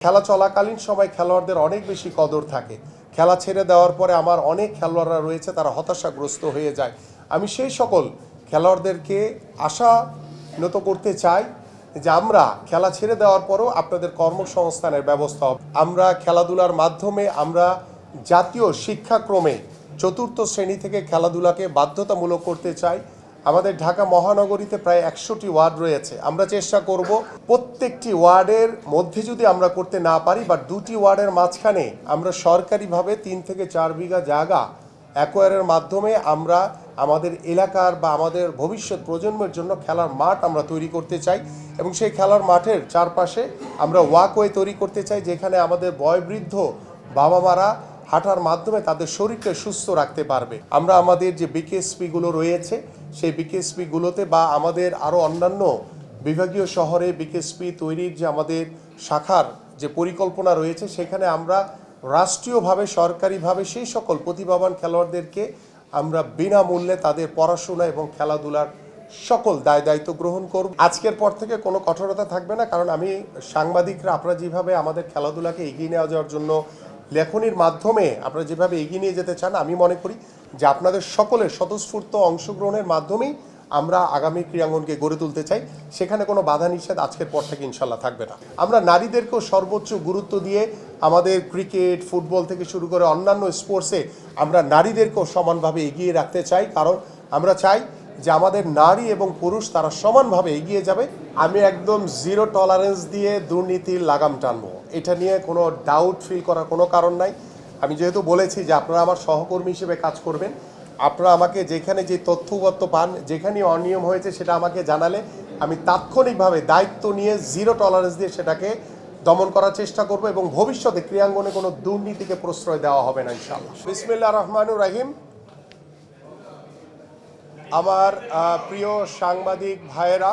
খেলা চলাকালীন সময় খেলোয়াড়দের অনেক বেশি কদর থাকে। খেলা ছেড়ে দেওয়ার পরে আমার অনেক খেলোয়াড়রা রয়েছে, তারা হতাশাগ্রস্ত হয়ে যায়। আমি সেই সকল খেলোয়াড়দেরকে আশানত করতে চাই যে আমরা খেলা ছেড়ে দেওয়ার পরও আপনাদের কর্মসংস্থানের ব্যবস্থা হবে। আমরা খেলাধুলার মাধ্যমে আমরা জাতীয় শিক্ষাক্রমে চতুর্থ শ্রেণী থেকে খেলাধুলাকে বাধ্যতামূলক করতে চাই। আমাদের ঢাকা মহানগরীতে প্রায় 100টি ওয়ার্ড রয়েছে। আমরা চেষ্টা করব প্রত্যেকটি ওয়ার্ডের মধ্যে যদি আমরা করতে না পারি বা দুটি ওয়ার্ডের মাঝখানে আমরা সরকারিভাবে 3 থেকে 4 বিঘা জায়গা অ্যাকোয়ারের মাধ্যমে আমরা আমাদের এলাকার বা আমাদের ভবিষ্যৎ প্রজন্মের জন্য খেলার মাঠ আমরা তৈরি করতে চাই এবং সেই খেলার মাঠের চারপাশে আমরা ওয়াকওয়ে তৈরি করতে চাই, যেখানে আমাদের বয়োবৃদ্ধ বাবা মারা হাঁটার মাধ্যমে তাদের শরীরকে সুস্থ রাখতে পারবে। আমরা আমাদের যে বিকেএসপিগুলো রয়েছে সেই বিকেএসপিগুলোতে বা আমাদের আরও অন্যান্য বিভাগীয় শহরে বিকেএসপি তৈরির যে আমাদের শাখার যে পরিকল্পনা রয়েছে, সেখানে আমরা রাষ্ট্রীয়ভাবে সরকারিভাবে সেই সকল প্রতিভাবান খেলোয়াড়দেরকে আমরা বিনামূল্যে তাদের পড়াশোনা এবং খেলাধুলার সকল দায় দায়িত্ব গ্রহণ করব। আজকের পর থেকে কোনো কঠোরতা থাকবে না, কারণ আমি সাংবাদিকরা আপনারা যেভাবে আমাদের খেলাধুলাকে এগিয়ে নিয়ে যাওয়ার জন্য লেখনির মাধ্যমে আপনারা যেভাবে এগিয়ে নিয়ে যেতে চান, আমি মনে করি যে আপনাদের সকলের স্বতঃস্ফূর্ত অংশগ্রহণের মাধ্যমেই আমরা আগামী ক্রীড়াঙ্গনকে গড়ে তুলতে চাই। সেখানে কোনো বাধা নিষেধ আজকের পর থেকে ইনশাল্লাহ থাকবে না। আমরা নারীদেরকেও সর্বোচ্চ গুরুত্ব দিয়ে আমাদের ক্রিকেট, ফুটবল থেকে শুরু করে অন্যান্য স্পোর্টসে আমরা নারীদেরকেও সমানভাবে এগিয়ে রাখতে চাই, কারণ আমরা চাই যে আমাদের নারী এবং পুরুষ তারা সমানভাবে এগিয়ে যাবে। আমি একদম জিরো টলারেন্স দিয়ে দুর্নীতির লাগাম টানবো, এটা নিয়ে কোনো ডাউট ফিল করার কোনো কারণ নাই। আমি যেহেতু বলেছি যে আপনারা আমার সহকর্মী হিসেবে কাজ করবেন, আপনারা আমাকে যেখানে যে তথ্যগত পান, যেখানে অনিয়ম হয়েছে সেটা আমাকে জানালে আমি তাৎক্ষণিকভাবে দায়িত্ব নিয়ে জিরো টলারেন্স দিয়ে সেটাকে দমন করার চেষ্টা করব এবং ভবিষ্যতে ক্রীড়াঙ্গনে কোনো দুর্নীতিকে প্রশ্রয় দেওয়া হবে না ইনশাআল্লাহ। বিসমিল্লাহির রহমানির রহিম। আমার প্রিয় সাংবাদিক ভাইয়েরা,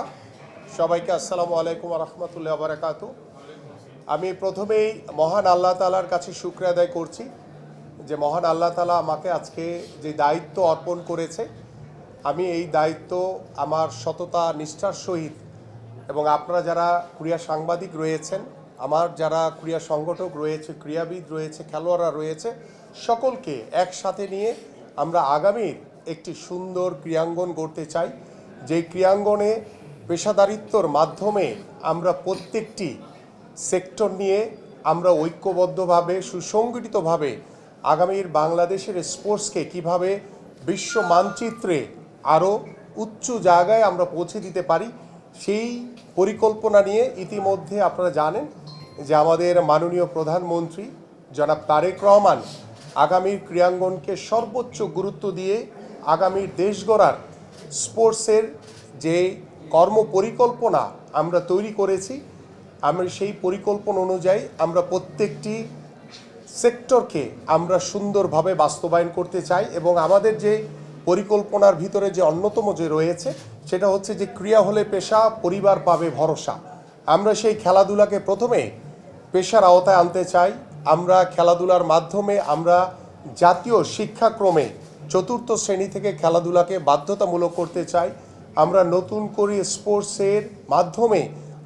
সবাইকে আসসালামু আলাইকুম ওয়া রাহমাতুল্লাহি ওয়া বারাকাতুহু। আমি প্রথমেই মহান আল্লাহ তাআলার কাছে শুকরিয়া আদায় করছি যে মহান আল্লাহ তাআলা আমাকে আজকে যে দায়িত্ব অর্পণ করেছে, আমি এই দায়িত্ব আমার সততা নিষ্ঠার সহিত এবং আপনারা যারা ক্রীড়া সাংবাদিক রয়েছেন, আমার যারা ক্রীড়া সংগঠক রয়েছে, ক্রীড়াবিদ রয়েছে, খেলোয়াড়রা রয়েছে, সকলকে একসাথে নিয়ে আমরা আগামীর একটি সুন্দর ক্রীড়াঙ্গন গড়তে চাই। যেই ক্রীড়াঙ্গনে পেশাদারিত্বর মাধ্যমে আমরা প্রত্যেকটি সেক্টর নিয়ে আমরা ঐক্যবদ্ধভাবে সুসংগঠিতভাবে আগামীর বাংলাদেশের স্পোর্টসকে কিভাবে বিশ্ব মানচিত্রে আরও উচ্চ জায়গায় আমরা পৌঁছে দিতে পারি, সেই পরিকল্পনা নিয়ে ইতিমধ্যে আপনারা জানেন যে আমাদের মাননীয় প্রধানমন্ত্রী জনাব তারেক রহমান আগামীর ক্রীড়াঙ্গনকে সর্বোচ্চ গুরুত্ব দিয়ে আগামীর দেশ গড়ার স্পোর্টসের যে কর্মপরিকল্পনা আমরা তৈরি করেছি, আমরা সেই পরিকল্পনা অনুযায়ী আমরা প্রত্যেকটি সেক্টরকে আমরা সুন্দরভাবে বাস্তবায়ন করতে চাই এবং আমাদের যে পরিকল্পনার ভিতরে যে অন্যতম যে রয়েছে সেটা হচ্ছে যে ক্রীড়া হলে পেশা, পরিবার পাবে ভরসা। আমরা সেই খেলাধুলাকে প্রথমে পেশার আওতায় আনতে চাই। আমরা খেলাধুলার মাধ্যমে আমরা জাতীয় শিক্ষাক্রমে চতুর্থ শ্রেণী থেকে খেলাধুলাকে বাধ্যতামূলক করতে চাই। আমরা নতুন করে স্পোর্টসের মাধ্যমে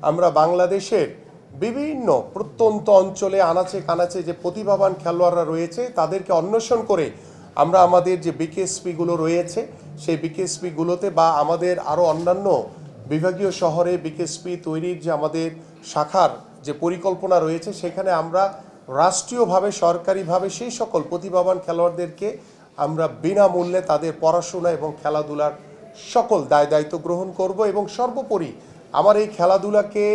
আমরা বাংলাদেশের বিভিন্ন প্রত্যন্ত অঞ্চলে আনাচে কানাচে যে প্রতিভাবান খেলোয়াড়রা রয়েছে তাদেরকে অন্বেষণ করে আমরা আমাদের যে বিকেএসপিগুলো রয়েছে সেই বিকেএসপিগুলোতে বা আমাদের আরও অন্যান্য বিভাগীয় শহরে বিকেএসপি তৈরির যে আমাদের শাখার যে পরিকল্পনা রয়েছে, সেখানে আমরা রাষ্ট্রীয়ভাবে সরকারিভাবে সেই সকল প্রতিভাবান খেলোয়াড়দেরকে আমরা বিনামূল্যে তাদের পড়াশোনা এবং খেলাধুলার সকল দায় দায়িত্ব গ্রহণ করব এবং সর্বোপরি আমার এই খেলাধুলাকে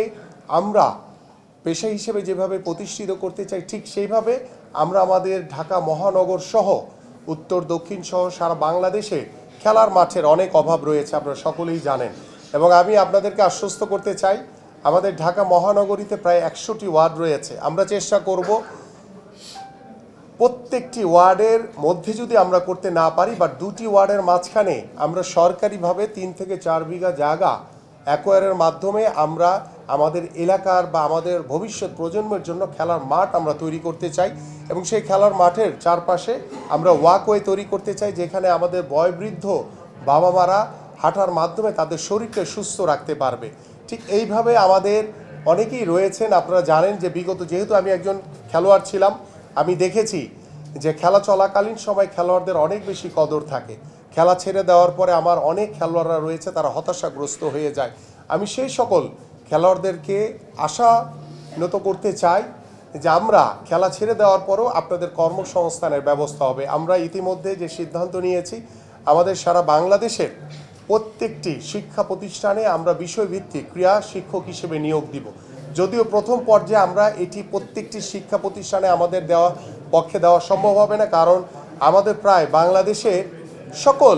আমরা পেশা হিসেবে যেভাবে প্রতিষ্ঠিত করতে চাই, ঠিক সেইভাবে আমরা আমাদের ঢাকা মহানগর সহ উত্তর দক্ষিণ সহ সারা বাংলাদেশে খেলার মাঠের অনেক অভাব রয়েছে, আপনারা সকলেই জানেন। এবং আমি আপনাদেরকে আশ্বস্ত করতে চাই আমাদের ঢাকা মহানগরীতে প্রায় 100টি ওয়ার্ড রয়েছে। আমরা চেষ্টা করব প্রত্যেকটি ওয়ার্ডের মধ্যে যদি আমরা করতে না পারি বা দুটি ওয়ার্ডের মাঝখানে আমরা সরকারিভাবে 3 থেকে 4 বিঘা জায়গা অ্যাকোয়ারের মাধ্যমে আমরা আমাদের এলাকার বা আমাদের ভবিষ্যৎ প্রজন্মের জন্য খেলার মাঠ আমরা তৈরি করতে চাই এবং সেই খেলার মাঠের চারপাশে আমরা ওয়াকওয়ে তৈরি করতে চাই, যেখানে আমাদের বয়োবৃদ্ধ বাবা মারা হাঁটার মাধ্যমে তাদের শরীরকে সুস্থ রাখতে পারবে। ঠিক এইভাবে আমাদের অনেকেই রয়েছেন, আপনারা জানেন যে বিগত যেহেতু আমি একজন খেলোয়াড় ছিলাম, আমি দেখেছি যে খেলা চলাকালীন সময় খেলোয়াড়দের অনেক বেশি কদর থাকে। খেলা ছেড়ে দেওয়ার পরে আমার অনেক খেলোয়াড়রা রয়েছে, তারা হতাশাগ্রস্ত হয়ে যায়। আমি সেই সকল খেলোয়াড়দেরকে আশানত করতে চাই যে আমরা খেলা ছেড়ে দেওয়ার পরও আপনাদের কর্মসংস্থানের ব্যবস্থা হবে। আমরা ইতিমধ্যে যে সিদ্ধান্ত নিয়েছি, আমাদের সারা বাংলাদেশের প্রত্যেকটি শিক্ষা প্রতিষ্ঠানে আমরা বিষয়ভিত্তিক ক্রীড়া শিক্ষক হিসেবে নিয়োগ দিব। যদিও প্রথম পর্যায়ে আমরা এটি প্রত্যেকটি শিক্ষা প্রতিষ্ঠানে আমাদের পক্ষে দেওয়া সম্ভব হবে না, কারণ আমাদের প্রায় বাংলাদেশের সকল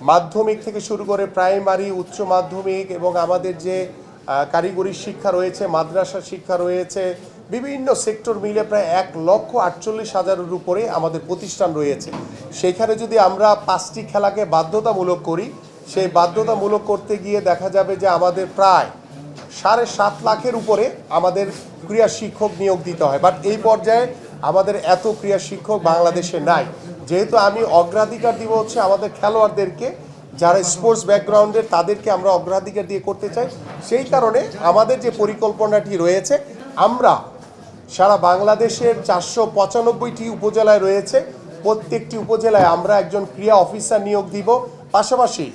মাধ্যমিক থেকে শুরু করে প্রাইমারি, উচ্চ মাধ্যমিক এবং আমাদের যে কারিগরি শিক্ষা রয়েছে, মাদ্রাসা শিক্ষা রয়েছে, বিভিন্ন সেক্টর মিলে প্রায় 1,48,000-এর উপরে আমাদের প্রতিষ্ঠান রয়েছে। সেইখানে যদি আমরা 5টি খেলাকে বাধ্যতামূলক করি, সেই বাধ্যতামূলক করতে গিয়ে দেখা যাবে যে আমাদের প্রায় 7.5 লাখের উপরে আমাদের ক্রীড়া শিক্ষক নিয়োগ দিতে হয়। বাট এই পর্যায়ে আমাদের এত ক্রীড়া শিক্ষক বাংলাদেশে নাই। যেহেতু আমি অগ্রাধিকার দিব হচ্ছে আমাদের খেলোয়াড়দেরকে, যারা স্পোর্টস ব্যাকগ্রাউন্ডের, তাদেরকে আমরা অগ্রাধিকার দিয়ে করতে চাই। সেই কারণে আমাদের যে পরিকল্পনাটি রয়েছে, আমরা সারা বাংলাদেশের 495টি উপজেলায় রয়েছে, প্রত্যেকটি উপজেলায় আমরা একজন ক্রীড়া অফিসার নিয়োগ দিব। পাশাপাশি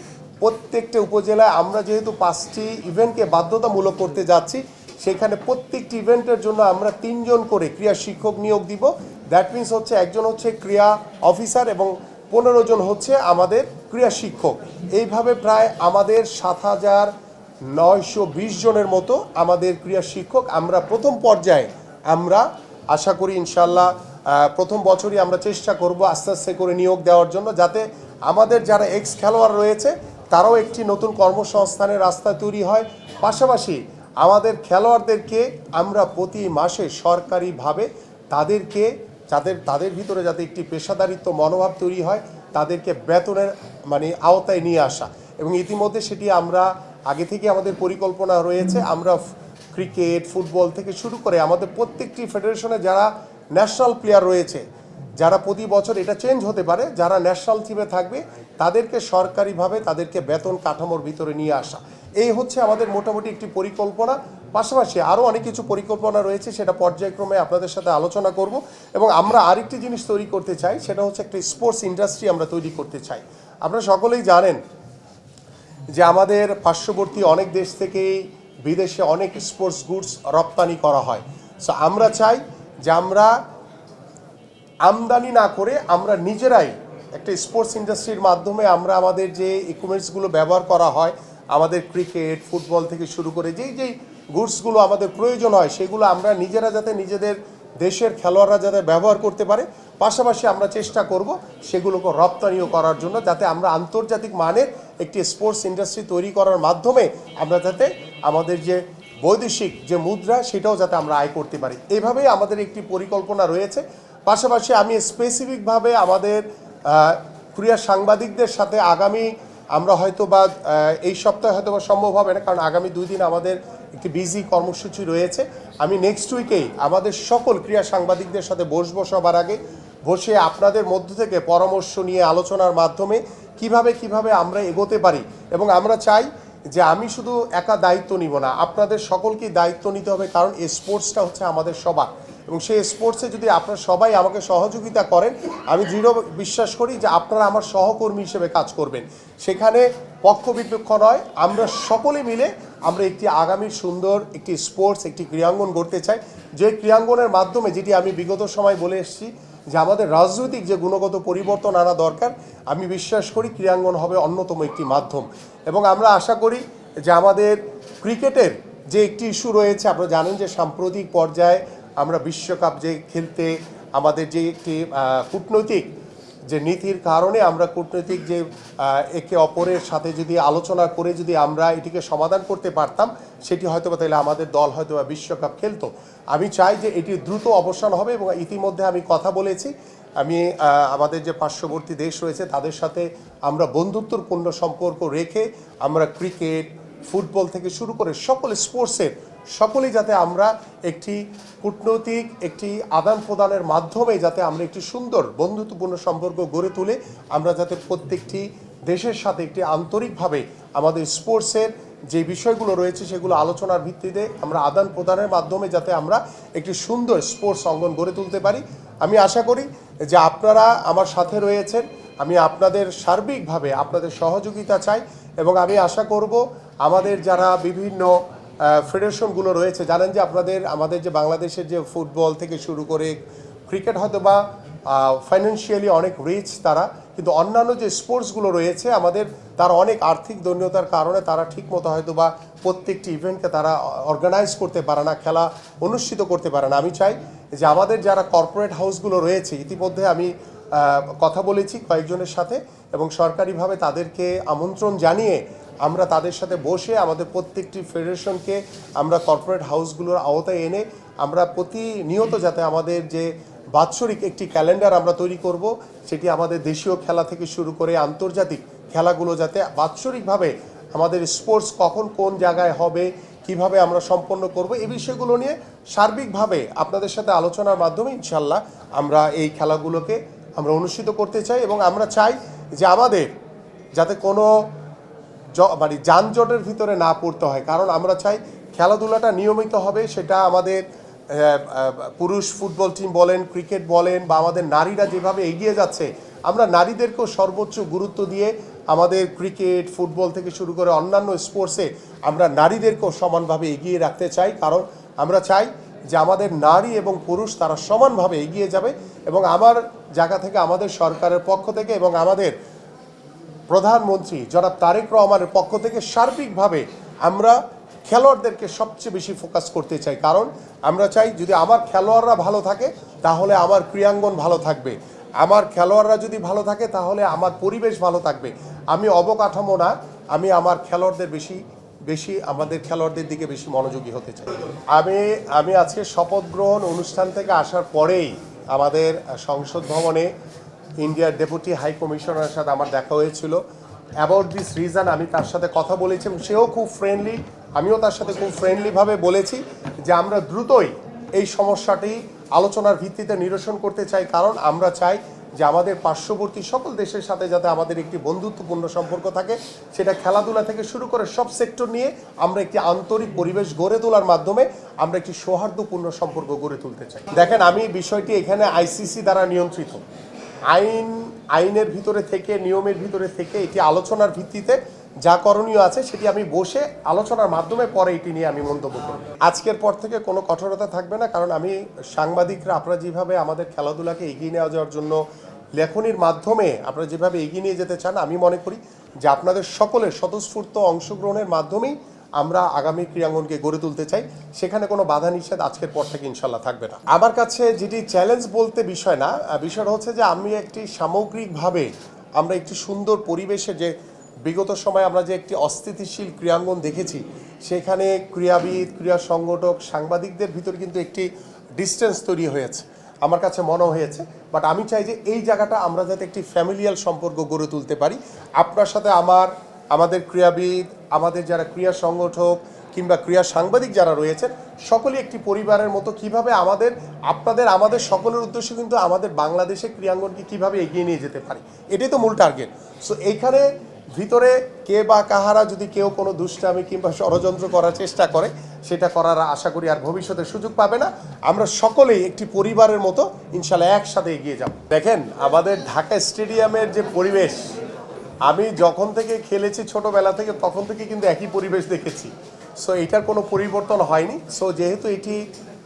প্রত্যেকটা উপজেলায় আমরা যেহেতু 5টি ইভেন্টকে বাধ্যতামূলক করতে যাচ্ছি, সেখানে প্রত্যেকটি ইভেন্টের জন্য আমরা 3 জন করে ক্রীড়া শিক্ষক নিয়োগ দিব। দ্যাট মিনস হচ্ছে একজন হচ্ছে ক্রীড়া অফিসার এবং 15 জন হচ্ছে আমাদের ক্রীড়া শিক্ষক। এইভাবে প্রায় আমাদের 7,920 জনের মতো আমাদের ক্রীড়া শিক্ষক আমরা প্রথম পর্যায়ে আমরা আশা করি ইনশাল্লাহ প্রথম বছরই আমরা চেষ্টা করব আস্তে আস্তে করে নিয়োগ দেওয়ার জন্য, যাতে আমাদের যারা এক্স খেলোয়াড় রয়েছে তারাও একটি নতুন কর্মসংস্থানের রাস্তা তৈরি হয়। পাশাপাশি আমাদের খেলোয়াড়দেরকে আমরা প্রতি মাসে সরকারিভাবে তাদেরকে তাদের ভিতরে যাতে একটি পেশাদারিত্ব মনোভাব তৈরি হয়, তাদেরকে বেতনের আওতায় নিয়ে আসা। এবং ইতিমধ্যে সেটি আমরা আগে থেকে আমাদের পরিকল্পনা রয়েছে। আমরা ক্রিকেট, ফুটবল থেকে শুরু করে আমাদের প্রত্যেকটি ফেডারেশনে যারা ন্যাশনাল প্লেয়ার রয়েছে, যারা প্রতি বছর এটা চেঞ্জ হতে পারে, যারা ন্যাশনাল টিমে থাকবে তাদেরকে সরকারিভাবে তাদেরকে বেতন কাঠামোর ভিতরে নিয়ে আসা, এই হচ্ছে আমাদের মোটামুটি একটি পরিকল্পনা। পাশাপাশি আরও অনেক কিছু পরিকল্পনা রয়েছে, সেটা পর্যায়ক্রমে আপনাদের সাথে আলোচনা করব। এবং আমরা আরেকটি জিনিস তৈরি করতে চাই, সেটা হচ্ছে একটা স্পোর্টস ইন্ডাস্ট্রি আমরা তৈরি করতে চাই। আপনারা সকলেই জানেন যে আমাদের পার্শ্ববর্তী অনেক দেশ থেকেই বিদেশে অনেক স্পোর্টস গুডস রপ্তানি করা হয়। সো আমরা চাই যে আমরা আমদানি না করে আমরা নিজেরাই একটা স্পোর্টস ইন্ডাস্ট্রির মাধ্যমে আমরা আমাদের যে ইকুইপমেন্টসগুলো ব্যবহার করা হয়, আমাদের ক্রিকেট, ফুটবল থেকে শুরু করে যেই গুডসগুলো আমাদের প্রয়োজন হয়, সেগুলো আমরা নিজেরা যাতে নিজেদের দেশের খেলোয়াড়রা যাতে ব্যবহার করতে পারে। পাশাপাশি আমরা চেষ্টা করব সেগুলোকে রপ্তানিও করার জন্য, যাতে আমরা আন্তর্জাতিক মানের একটি স্পোর্টস ইন্ডাস্ট্রি তৈরি করার মাধ্যমে আমরা যাতে আমাদের যে বৈদেশিক যে মুদ্রা, সেটাও যাতে আমরা আয় করতে পারি। এইভাবেই আমাদের একটি পরিকল্পনা রয়েছে। পাশাপাশি আমি স্পেসিফিকভাবে আমাদের ক্রীড়া সাংবাদিকদের সাথে আগামী আমরা হয়তো বা এই সপ্তাহে হয়তো বা সম্ভব হবে না, কারণ আগামী 2 দিন আমাদের একটি বিজি কর্মসূচি রয়েছে। আমি নেক্সট উইকেই আমাদের সকল ক্রীড়া সাংবাদিকদের সাথে বসবো, সবার আগে বসে আপনাদের মধ্য থেকে পরামর্শ নিয়ে আলোচনার মাধ্যমে কিভাবে আমরা এগোতে পারি। এবং আমরা চাই যে আমি শুধু একা দায়িত্ব নিব না, আপনাদের সকলকেই দায়িত্ব নিতে হবে, কারণ এই স্পোর্টসটা হচ্ছে আমাদের সবার। এবং সেই স্পোর্টসে যদি আপনারা সবাই আমাকে সহযোগিতা করেন, আমি দৃঢ় বিশ্বাস করি যে আপনারা আমার সহকর্মী হিসেবে কাজ করবেন। সেখানে পক্ষবিপক্ষ নয়, আমরা সকলে মিলে আমরা একটি আগামীর সুন্দর একটি স্পোর্টস, একটি ক্রীড়াঙ্গন গড়তে চাই, যে ক্রীড়াঙ্গনের মাধ্যমে যেটি আমি বিগত সময় বলে এসেছি যে আমাদের রাজনৈতিক যে গুণগত পরিবর্তন আনা দরকার, আমি বিশ্বাস করি ক্রীড়াঙ্গন হবে অন্যতম একটি মাধ্যম। এবং আমরা আশা করি যে আমাদের ক্রিকেটের যে একটি ইস্যু রয়েছে, আপনারা জানেন যে সাম্প্রতিক পর্যায়ে আমরা বিশ্বকাপ যে খেলতে আমাদের যে একটি কূটনৈতিক যে নীতির কারণে আমরা কূটনৈতিক যে একে অপরের সাথে যদি আলোচনা করে যদি আমরা এটিকে সমাধান করতে পারতাম, সেটি হয়তো বা তাহলে আমাদের দল হয়তো বা বিশ্বকাপ খেলতো। আমি চাই যে এটি দ্রুত অবসান হবে। এবং ইতিমধ্যে আমি কথা বলেছি, আমি আমাদের যে পার্শ্ববর্তী দেশ রয়েছে তাদের সাথে আমরা বন্ধুত্বপূর্ণ সম্পর্ক রেখে আমরা ক্রিকেট, ফুটবল থেকে শুরু করে সকল স্পোর্টসের সকলেই যাতে আমরা একটি কূটনৈতিক একটি আদান প্রদানের মাধ্যমে যাতে আমরা একটি সুন্দর বন্ধুত্বপূর্ণ সম্পর্ক গড়ে তুলে আমরা যাতে প্রত্যেকটি দেশের সাথে একটি আন্তরিকভাবে আমাদের স্পোর্টসের যে বিষয়গুলো রয়েছে সেগুলো আলোচনার ভিত্তিতে আমরা আদান প্রদানের মাধ্যমে যাতে আমরা একটি সুন্দর স্পোর্টস অঙ্গন গড়ে তুলতে পারি। আমি আশা করি যে আপনারা আমার সাথে রয়েছেন, আমি আপনাদের সার্বিকভাবে আপনাদের সহযোগিতা চাই এবং আমি আশা করব আমাদের যারা বিভিন্ন ফেডারেশনগুলো রয়েছে, জানেন যে আমাদের যে বাংলাদেশের যে ফুটবল থেকে শুরু করে ক্রিকেট হয়তো বা ফাইন্যান্সিয়ালি অনেক রিচ তারা, কিন্তু অন্যান্য যে স্পোর্টসগুলো রয়েছে আমাদের তার অনেক আর্থিক দৈন্যতার কারণে তারা ঠিকমতো হয়তো বা প্রত্যেকটি ইভেন্টকে তারা অর্গানাইজ করতে পারে না, খেলা অনুষ্ঠিত করতে পারে না। আমি চাই যে আমাদের যারা কর্পোরেট হাউসগুলো রয়েছে, ইতিমধ্যে আমি কথা বলেছি কয়েকজনের সাথে এবং সরকারিভাবে তাদেরকে আমন্ত্রণ জানিয়ে আমরা তাদের সাথে বসে আমাদের প্রত্যেকটি ফেডারেশনকে আমরা কর্পোরেট হাউসগুলোর আওতায় এনে আমরা প্রতিনিয়ত যাতে আমাদের যে বাৎসরিক একটি ক্যালেন্ডার আমরা তৈরি করব, সেটি আমাদের দেশীয় খেলা থেকে শুরু করে আন্তর্জাতিক খেলাগুলো যাতে বাৎসরিকভাবে আমাদের স্পোর্টস কখন কোন জায়গায় হবে, কিভাবে আমরা সম্পন্ন করব, এই বিষয়গুলো নিয়ে সার্বিকভাবে আপনাদের সাথে আলোচনার মাধ্যমে ইনশাল্লাহ আমরা এই খেলাগুলোকে আমরা অনুষ্ঠিত করতে চাই এবং আমরা চাই যে আমাদের যাতে কোনো মানে যানজটের ভিতরে না পড়তে হয়। কারণ আমরা চাই খেলাধুলাটা নিয়মিত হবে, সেটা আমাদের পুরুষ ফুটবল টিম বলেন, ক্রিকেট বলেন, বা আমাদের নারীরা যেভাবে এগিয়ে যাচ্ছে আমরা নারীদেরকেও সর্বোচ্চ গুরুত্ব দিয়ে আমাদের ক্রিকেট ফুটবল থেকে শুরু করে অন্যান্য স্পোর্টসে আমরা নারীদেরকেও সমানভাবে এগিয়ে রাখতে চাই। কারণ আমরা চাই যে আমাদের নারী এবং পুরুষ তারা সমানভাবে এগিয়ে যাবে এবং আমার জায়গা থেকে আমাদের সরকারের পক্ষ থেকে এবং আমাদের প্রধানমন্ত্রী জনাব তারেক রহমানের পক্ষ থেকে সার্বিকভাবে আমরা খেলোয়াড়দেরকে সবচেয়ে বেশি ফোকাস করতে চাই। কারণ আমরা চাই যদি আমার খেলোয়াড়রা ভালো থাকে তাহলে আমার ক্রীড়াঙ্গন ভালো থাকবে, আমার খেলোয়াড়রা যদি ভালো থাকে তাহলে আমার পরিবেশ ভালো থাকবে। আমি অবকাঠামো না, আমি আমার খেলোয়াড়দের বেশি আমাদের খেলোয়াড়দের দিকে বেশি মনোযোগী হতে চাই। আমি আজকে শপথ গ্রহণ অনুষ্ঠান থেকে আসার পরেই আমাদের সংসদ ভবনে ইন্ডিয়ার ডেপুটি হাই কমিশনারের সাথে আমার দেখা হয়েছিল। অ্যাবাউট দিস রিজন আমি তার সাথে কথা বলেছি এবং সেও খুব ফ্রেন্ডলি, আমিও তার সাথে খুব ফ্রেন্ডলিভাবে বলেছি যে আমরা দ্রুতই এই সমস্যাটি আলোচনার ভিত্তিতে নিরসন করতে চাই। কারণ আমরা চাই যে আমাদের পার্শ্ববর্তী সকল দেশের সাথে যাতে আমাদের একটি বন্ধুত্বপূর্ণ সম্পর্ক থাকে, সেটা খেলাধুলা থেকে শুরু করে সব সেক্টর নিয়ে আমরা একটি আন্তরিক পরিবেশ গড়ে তোলার মাধ্যমে আমরা একটি সৌহার্দ্যপূর্ণ সম্পর্ক গড়ে তুলতে চাই। দেখেন, আমি বিষয়টি এখানে আইসিসি দ্বারা নিয়ন্ত্রিত, আইনের ভিতরে থেকে নিয়মের ভিতরে থেকে এটি আলোচনার ভিত্তিতে যা করণীয় আছে সেটি আমি বসে আলোচনার মাধ্যমে পরে এটি নিয়ে আমি মন্তব্য করব। আজকের পর থেকে কোনো কঠোরতা থাকবে না, কারণ আমি সাংবাদিকরা আপনারা যেভাবে আমাদের খেলাধুলাকে এগিয়ে নিয়ে যাওয়ার জন্য লেখনির মাধ্যমে আপনারা যেভাবে এগিয়ে নিয়ে যেতে চান, আমি মনে করি যে আপনাদের সকলের স্বতঃস্ফূর্ত অংশগ্রহণের মাধ্যমেই আমরা আগামী ক্রীড়াঙ্গনকে গড়ে তুলতে চাই। সেখানে কোনো বাধা নিষেধ আজকের পর থেকে ইনশাল্লাহ থাকবে না। আমার কাছে যেটি চ্যালেঞ্জ বলতে বিষয় না, বিষয়টা হচ্ছে যে আমি একটি সামগ্রিকভাবে আমরা একটি সুন্দর পরিবেশে যে বিগত সময়ে আমরা যে একটি অস্থিতিশীল ক্রীড়াঙ্গন দেখেছি, সেখানে ক্রীড়াবিদ, ক্রীড়া সংগঠক, সাংবাদিকদের ভিতর কিন্তু একটি ডিস্টেন্স তৈরি হয়েছে আমার কাছে মনে হয়েছে। বাট আমি চাই যে এই জায়গাটা আমরা যাতে একটি ফ্যামিলিয়াল সম্পর্ক গড়ে তুলতে পারি। আপনার সাথে আমাদের ক্রীড়াবিদ, আমাদের যারা ক্রীড়া সংগঠক কিংবা ক্রীড়া সাংবাদিক যারা রয়েছেন, সকলেই একটি পরিবারের মতো। কিভাবে আমাদের সকলের উদ্দেশ্য কিন্তু আমাদের বাংলাদেশে ক্রীড়াঙ্গনকে কীভাবে এগিয়ে নিয়ে যেতে পারি, এটাই তো মূল টার্গেট। সো এইখানে ভিতরে কে বা কাহারা যদি কেউ কোনো দুষ্টামি কিংবা ষড়যন্ত্র করার চেষ্টা করে, সেটা করার আশা করি আর ভবিষ্যতে সুযোগ পাবে না। আমরা সকলেই একটি পরিবারের মতো ইনশাল্লাহ একসাথে এগিয়ে যাব। দেখেন, আমাদের ঢাকা স্টেডিয়ামের যে পরিবেশ, আমি যখন থেকে খেলেছি ছোটবেলা থেকে তখন থেকে কিন্তু একই পরিবেশ দেখেছি। সো এটার কোনো পরিবর্তন হয়নি। সো যেহেতু এটি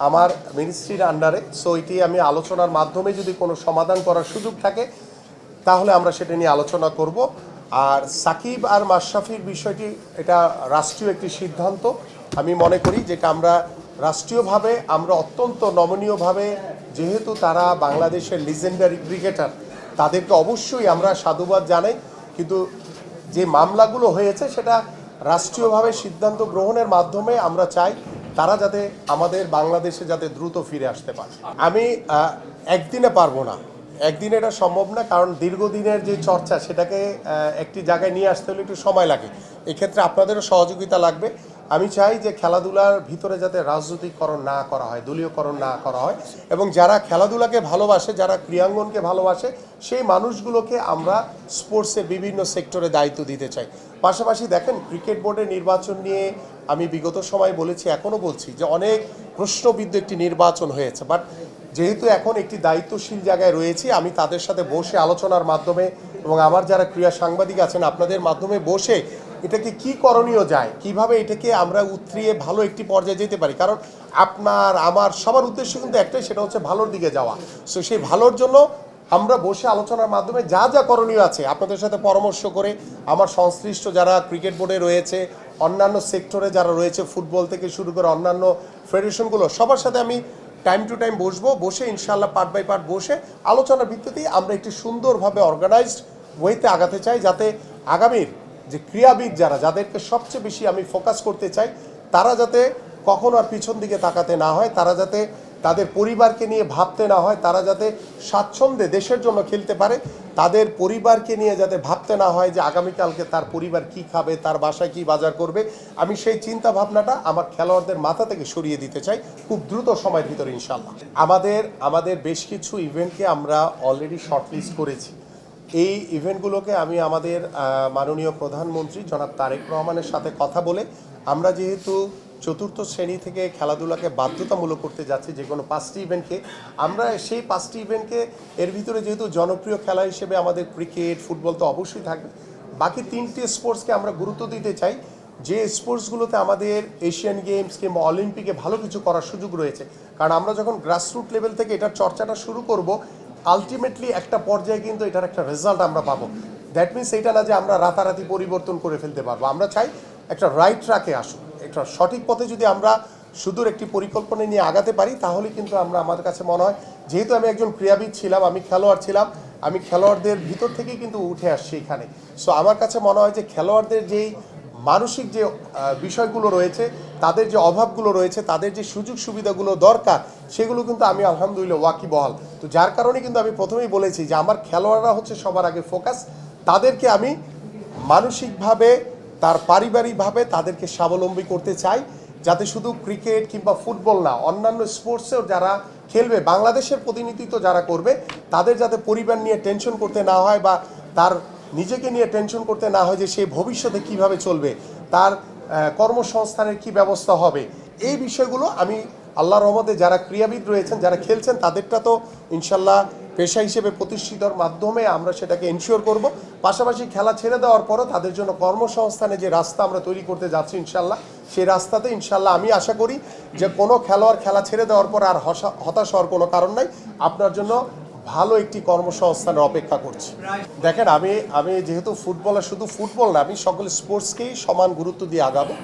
আমার মিনিস্ট্রির আন্ডারে, সো এটি আমি আলোচনার মাধ্যমে যদি কোনো সমাধান করার সুযোগ থাকে তাহলে আমরা সেটা নিয়ে আলোচনা করব। আর সাকিব আর মাশরাফির বিষয়টি এটা রাষ্ট্রীয় একটি সিদ্ধান্ত। আমি মনে করি যেটা আমরা রাষ্ট্রীয়ভাবে আমরা অত্যন্ত নমনীয়ভাবে, যেহেতু তারা বাংলাদেশের লিজেন্ডারি ক্রিকেটার, তাদেরকে অবশ্যই আমরা সাধুবাদ জানাই। কিন্তু যে মামলাগুলো হয়েছে সেটা রাষ্ট্রীয়ভাবে সিদ্ধান্ত গ্রহণের মাধ্যমে আমরা চাই তারা যাতে আমাদের বাংলাদেশে যাতে দ্রুত ফিরে আসতে পারে। আমি একদিনে পারবো না, একদিনে এটা সম্ভব না, কারণ দীর্ঘদিনের যে চর্চা সেটাকে একটি জায়গায় নিয়ে আসতে হলে একটু সময় লাগে। এক্ষেত্রে আপনাদেরও সহযোগিতা লাগবে। আমি চাই যে খেলাধুলার ভিতরে যাতে রাজনৈতিককরণ না করা হয়, দলীয়করণ না করা হয়, এবং যারা খেলাধুলাকে ভালোবাসে, যারা ক্রীড়াঙ্গনকে ভালোবাসে, সেই মানুষগুলোকে আমরা স্পোর্টসের বিভিন্ন সেক্টরে দায়িত্ব দিতে চাই। পাশাপাশি দেখেন, ক্রিকেট বোর্ডের নির্বাচন নিয়ে আমি বিগত সময় বলেছি, এখনও বলছি যে অনেক প্রশ্নবিদ্ধ একটি নির্বাচন হয়েছে, বাট যেহেতু এখন একটি দায়িত্বশীল জায়গায় রয়েছি, আমি তাদের সাথে বসে আলোচনার মাধ্যমে এবং আমার যারা ক্রীড়া সাংবাদিক আছেন আপনাদের মাধ্যমে বসে এটাকে কি করণীয় যায়, কিভাবে এটাকে আমরা উতরিয়ে ভালো একটি পর্যায়ে যেতে পারি। কারণ আপনার আমার সবার উদ্দেশ্য কিন্তু একটাই, সেটা হচ্ছে ভালোর দিকে যাওয়া। সো সেই ভালোর জন্য আমরা বসে আলোচনার মাধ্যমে যা যা করণীয় আছে আপনাদের সাথে পরামর্শ করে, আমার সংশ্লিষ্ট যারা ক্রিকেট বোর্ডে রয়েছে, অন্যান্য সেক্টরে যারা রয়েছে, ফুটবল থেকে শুরু করে অন্যান্য ফেডারেশনগুলো, সবার সাথে আমি টাইম টু টাইম বসবো, বসে ইনশাআল্লাহ পার্ট বাই পার্ট বসে আলোচনার ভিত্তিতেই আমরা একটি সুন্দরভাবে অর্গানাইজড ওয়েতে আগাতে চাই, যাতে আগামীর যে ক্রীড়াবিদ যাদেরকে সবচেয়ে বেশি আমি ফোকাস করতে চাই, তারা যাতে কখনো আর পিছন দিকে তাকাতে না হয়, তারা যাতে তাদের পরিবারকে নিয়ে ভাবতে না হয়, তারা যাতে স্বাচ্ছন্দ্যে দেশের জন্য খেলতে পারে, তাদের পরিবারকে নিয়ে যাতে ভাবতে না হয় যে আগামীকালকে তার পরিবার কি খাবে, তার বাসায় কি বাজার করবে। আমি সেই চিন্তা ভাবনাটা আমার খেলোয়াড়দের মাথা থেকে সরিয়ে দিতে চাই খুব দ্রুত সময়ের ভিতরে ইনশাল্লাহ। আমাদের বেশ কিছু ইভেন্টকে আমরা অলরেডি শর্টলিস্ট করেছি। এই ইভেন্টগুলোকে আমি আমাদের মাননীয় প্রধানমন্ত্রী জনাব তারেক রহমানের সাথে কথা বলে, আমরা যেহেতু চতুর্থ শ্রেণী থেকে খেলাধুলাকে বাধ্যতামূলক করতে যাচ্ছি, যে কোনো 5টি ইভেন্টকে, আমরা সেই 5টি ইভেন্টকে এর ভিতরে যেহেতু জনপ্রিয় খেলা হিসেবে আমাদের ক্রিকেট, ফুটবল তো অবশ্যই থাকবে, বাকি 3টি স্পোর্টসকে আমরা গুরুত্ব দিতে চাই, যে স্পোর্টসগুলোতে আমাদের এশিয়ান গেমস কিংবা অলিম্পিকে ভালো কিছু করার সুযোগ রয়েছে। কারণ আমরা যখন গ্রাসরুট লেভেল থেকে এটার চর্চাটা শুরু করব, আলটিমেটলি একটা পর্যায়ে কিন্তু এটার একটা রেজাল্ট আমরা পাবো। দ্যাট মিনস এইটা না যে আমরা রাতারাতি পরিবর্তন করে ফেলতে পারবো। আমরা চাই একটা রাইট ট্র্যাকে আসুক, একটা সঠিক পথে যদি আমরা সুদূর একটি পরিকল্পনা নিয়ে আগাতে পারি, তাহলে কিন্তু আমাদের কাছে মনে হয়, যেহেতু আমি একজন ক্রীড়াবিদ ছিলাম, আমি খেলোয়াড় ছিলাম, আমি খেলোয়াড়দের ভিতর থেকেই কিন্তু উঠে আসছি এখানে। সো আমার কাছে মনে হয় যে খেলোয়াড়দের যেই মানসিক যে বিষয়গুলো রয়েছে, তাদের যে অভাবগুলো রয়েছে, তাদের যে সুযোগ সুবিধাগুলো দরকার, সেগুলো কিন্তু আমি আলহামদুলিল্লাহ ওয়াকিবহাল। তো যার কারণে কিন্তু আমি প্রথমেই বলেছি যে আমার খেলোয়াড়রা হচ্ছে সবার আগে ফোকাস। তাদেরকে আমি মানসিকভাবে, তার পারিবারিকভাবে তাদেরকে স্বাবলম্বী করতে চাই, যাতে শুধু ক্রিকেট কিংবা ফুটবল না, অন্যান্য স্পোর্টসেও যারা খেলবে, বাংলাদেশের প্রতিনিধিত্ব যারা করবে, তাদের যাতে পরিবার নিয়ে টেনশন করতে না হয়, বা তার নিজেকে নিয়ে টেনশন করতে না হয় যে সে ভবিষ্যতে কিভাবে চলবে, তার কর্মসংস্থানের কি ব্যবস্থা হবে। এই বিষয়গুলো আমি আল্লাহর রহমতে যারা ক্রীড়াবিদ রয়েছেন, যারা খেলছেন, তাদেরটা তো ইনশাল্লাহ পেশা হিসেবে প্রতিষ্ঠিতর মাধ্যমে আমরা সেটাকে এনশিওর করব। পাশাপাশি খেলা ছেড়ে দেওয়ার পরও তাদের জন্য কর্মসংস্থানে যে রাস্তা আমরা তৈরি করতে যাচ্ছি ইনশাল্লাহ, সেই রাস্তাতে ইনশাল্লাহ আমি আশা করি যে কোনো খেলোয়াড় খেলা ছেড়ে দেওয়ার পর আর হতাশ হওয়ার কোনো কারণ নাই। আপনার জন্য ভালো একটি কর্মসংস্থানের অপেক্ষা করছি। দেখেন, আমি যেহেতু ফুটবলার, শুধু ফুটবল না, আমি সকল স্পোর্টসকেই সমান গুরুত্ব দিয়ে আগাবো।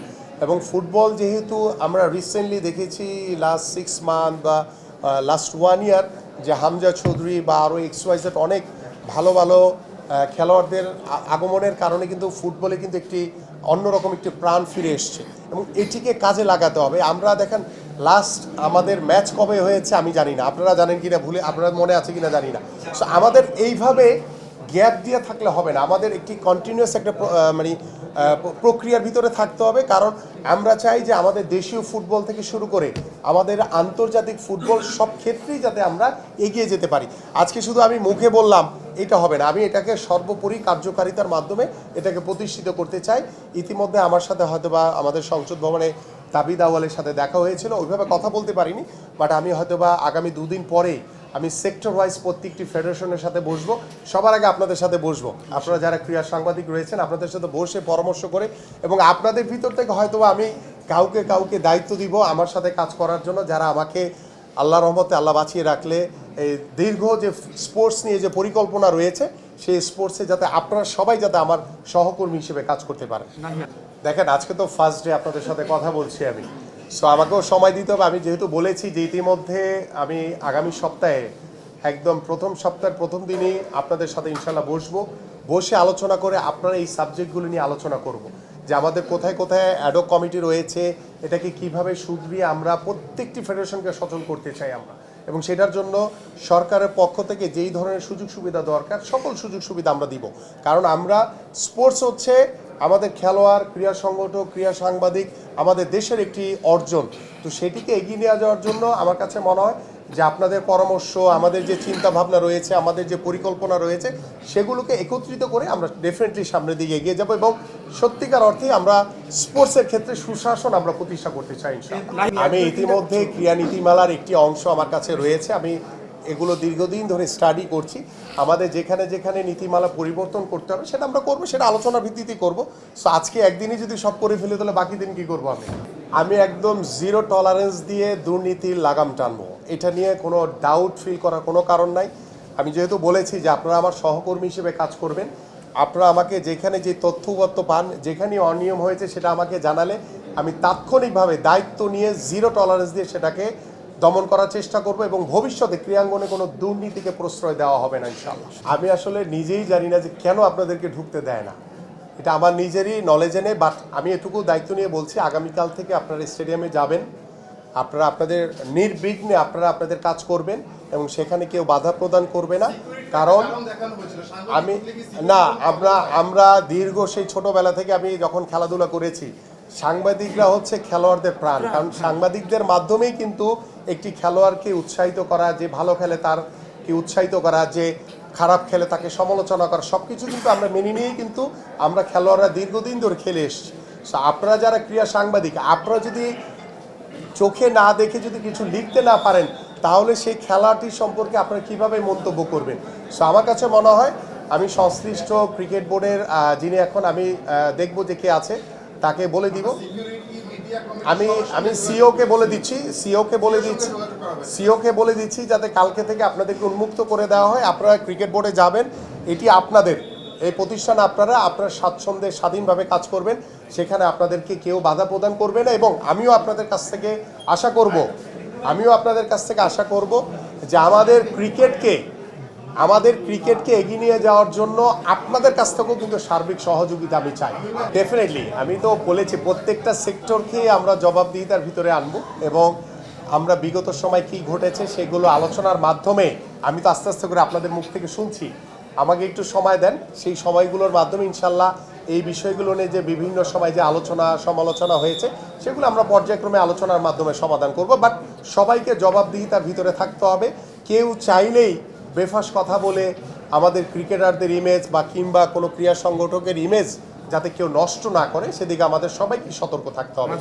এবং ফুটবল যেহেতু আমরা রিসেন্টলি দেখেছি লাস্ট 6 মান্থ বা লাস্ট 1 ইয়ার, যে হামজা চৌধুরী বা আরও XYZ অনেক ভালো ভালো খেলোয়াড়দের আগমনের কারণে কিন্তু ফুটবলে কিন্তু একটি অন্যরকম একটি প্রাণ ফিরে এসছে, এবং এটিকে কাজে লাগাতে হবে। আমরা দেখেন লাস্ট আমাদের ম্যাচ কবে হয়েছে আমি জানি না, আপনারা জানেন কিনা, আপনারা মনে আছে কিনা জানি না। সো আমাদের এইভাবে গ্যাপ দিয়ে থাকলে হবে না, আমাদের একটি কন্টিনিউয়াস একটা প্রক্রিয়ার ভিতরে থাকতে হবে। কারণ আমরা চাই যে আমাদের দেশীয় ফুটবল থেকে শুরু করে আমাদের আন্তর্জাতিক ফুটবল সব ক্ষেত্রেই যাতে আমরা এগিয়ে যেতে পারি। আজকে শুধু আমি মুখে বললাম এটা হবে না, আমি এটাকে সর্বোপরি কার্যকারিতার মাধ্যমে এটাকে প্রতিষ্ঠিত করতে চাই। ইতিমধ্যে আমার সাথে হয়তো বা আমাদের সংসদ ভবনে তাবিদ আউয়ালের সাথে দেখা হয়েছিল, ওইভাবে কথা বলতে পারিনি, বাট আমি হয়তো বা আগামী 2 দিন পরে আমি সেক্টর ওয়াইজ প্রত্যেকটি ফেডারেশনের সাথে বসবো। সবার আগে আপনাদের সাথে বসবো, আপনারা যারা ক্রীড়া সাংবাদিক রয়েছেন আপনাদের সাথে বসে পরামর্শ করে, এবং আপনাদের ভিতর থেকে হয়তো আমি কাউকে দায়িত্ব দিব আমার সাথে কাজ করার জন্য, যারা আমাকে আল্লাহর রহমতে আল্লাহ বাঁচিয়ে রাখলে এই দীর্ঘ যে স্পোর্টস নিয়ে যে পরিকল্পনা রয়েছে, সেই স্পোর্টসে যাতে আপনারা সবাই যাতে আমার সহকর্মী হিসেবে কাজ করতে পারে। দেখেন, আজকে তো ফার্স্ট ডে আপনাদের সাথে কথা বলছি আমি, সো আমাকেও সময় দিতে হবে। আমি যেহেতু বলেছি যে ইতিমধ্যে আমি আগামী সপ্তাহে একদম প্রথম সপ্তাহের প্রথম দিনই আপনাদের সাথে ইনশাল্লাহ বসে আলোচনা করে আপনারা এই সাবজেক্টগুলো নিয়ে আলোচনা করব, যে আমাদের কোথায় কোথায় অ্যাডক কমিটি রয়েছে, এটাকে কিভাবে শুধরিয়ে আমরা প্রত্যেকটি ফেডারেশনকে সচল করতে চাই আমরা, এবং সেটার জন্য সরকারের পক্ষ থেকে যেই ধরনের সুযোগ সুবিধা দরকার সকল সুযোগ সুবিধা আমরা দিব। কারণ আমরা স্পোর্টস হচ্ছে আমাদের খেলোয়াড়, ক্রীড়া সংগঠক, ক্রীড়া সাংবাদিক আমাদের দেশের একটি অর্জন। তো সেটিকে এগিয়ে নিয়ে যাওয়ার জন্য আমার কাছে মনে হয় যে আপনাদের পরামর্শ, আমাদের যে চিন্তা ভাবনা রয়েছে, আমাদের যে পরিকল্পনা রয়েছে, সেগুলোকে একত্রিত করে আমরা ডেফিনেটলি সামনের দিকে এগিয়ে যাব এবং সত্যিকার অর্থে আমরা স্পোর্টসের ক্ষেত্রে সুশাসন আমরা প্রতিষ্ঠা করতে চাই ইনশাআল্লাহ। আমি ইতিমধ্যে ক্রীড়া নীতিমালার একটি অংশ আমার কাছে রয়েছে, আমি এগুলো দীর্ঘদিন ধরে স্টাডি করছি। আমাদের যেখানে যেখানে নীতিমালা পরিবর্তন করতে হবে সেটা আমরা করবো, সেটা আলোচনার ভিত্তিতেই করবো। সো আজকে একদিনই যদি সব করে ফেলে তাহলে বাকি দিন কী করবো? আমি একদম জিরো টলারেন্স দিয়ে দুর্নীতির লাগাম টানবো, এটা নিয়ে কোনো ডাউট ফিল করার কোনো কারণ নাই। আমি যেহেতু বলেছি যে আপনারা আমার সহকর্মী হিসেবে কাজ করবেন, আপনারা আমাকে যেখানে যে তথ্যপত্র পান, যেখানে অনিয়ম হয়েছে সেটা আমাকে জানালে আমি তাৎক্ষণিকভাবে দায়িত্ব নিয়ে জিরো টলারেন্স দিয়ে সেটাকে দমন করার চেষ্টা করব এবং ভবিষ্যতে ক্রীড়াঙ্গনে কোনো দুর্নীতিকে প্রশ্রয় দেওয়া হবে না ইনশাআল্লাহ। আমি আসলে নিজেই জানি না যে কেন আপনাদেরকে ঢুকতে দেয় না, এটা আমার নিজেরই নলেজে নেই। বাট আমি এটুকু দায়িত্ব নিয়ে বলছি, আগামীকাল থেকে আপনারা স্টেডিয়ামে যাবেন, আপনারা আপনাদের নির্বিঘ্নে আপনারা আপনাদের কাজ করবেন এবং সেখানে কেউ বাধা প্রদান করবে না। কারণ আমি না, আমরা দীর্ঘ সেই ছোটবেলা থেকে আমি যখন খেলাধুলা করেছি, সাংবাদিকরা হচ্ছে খেলোয়াড়দের প্রাণ। কারণ সাংবাদিকদের মাধ্যমেই কিন্তু একটি খেলোয়াড়কে উৎসাহিত করা, যে ভালো খেলে তারকে উৎসাহিত করা, যে খারাপ খেলে তাকে সমালোচনা করা, সব কিছু কিন্তু আমরা মেনে নিয়েই কিন্তু আমরা খেলোয়াড়রা দীর্ঘদিন ধরে খেলে এসেছি। সো আপনারা যারা ক্রীড়া সাংবাদিক, আপনারা যদি চোখে না দেখে যদি কিছু লিখতে না পারেন, তাহলে সেই খেলাটি সম্পর্কে আপনারা কীভাবে মন্তব্য করবেন? সো আমার কাছে মনে হয় আমি সংশ্লিষ্ট ক্রিকেট বোর্ডের যিনি এখন আমি দেখব যে কে আছে তাকে বলে দিব। আমি সিওকে বলে দিচ্ছি যাতে কালকে থেকে আপনাদেরকে উন্মুক্ত করে দেওয়া হয়। আপনারা ক্রিকেট বোর্ডে যাবেন, এটি আপনাদের এই প্রতিষ্ঠান, আপনারা স্বাচ্ছন্দ্যে স্বাধীনভাবে কাজ করবেন, সেখানে আপনাদেরকে কেউ বাধা প্রদান করবে না। এবং আমিও আপনাদের কাছ থেকে আশা করব যে আমাদের ক্রিকেটকে এগিয়ে নিয়ে যাওয়ার জন্য আপনাদের কাছ থেকেও কিন্তু সার্বিক সহযোগিতা আমি চাই। ডেফিনেটলি আমি তো বলেছি প্রত্যেকটা সেক্টরকে আমরা জবাবদিহিতার ভিতরে আনবো এবং আমরা বিগত সময় কি ঘটেছে সেগুলো আলোচনার মাধ্যমে, আমি তো আস্তে আস্তে করে আপনাদের মুখ থেকে শুনছি, আমাকে একটু সময় দেন, সেই সময়গুলোর মাধ্যমে ইনশাল্লাহ এই বিষয়গুলো নিয়ে যে বিভিন্ন সময় যে সমালোচনা হয়েছে সেগুলো আমরা পর্যায়ক্রমে আলোচনার মাধ্যমে সমাধান করব। বাট সবাইকে জবাবদিহিতার ভিতরে থাকতে হবে। কেউ চাইলেই বেফাস কথা বলে আমাদের ক্রিকেটারদের ইমেজ বা কিংবা কোনো ক্রীড়া সংগঠকের ইমেজ যাতে কেউ নষ্ট না করে, সেদিকে আমাদের সবাইকে সতর্ক থাকতে হবে।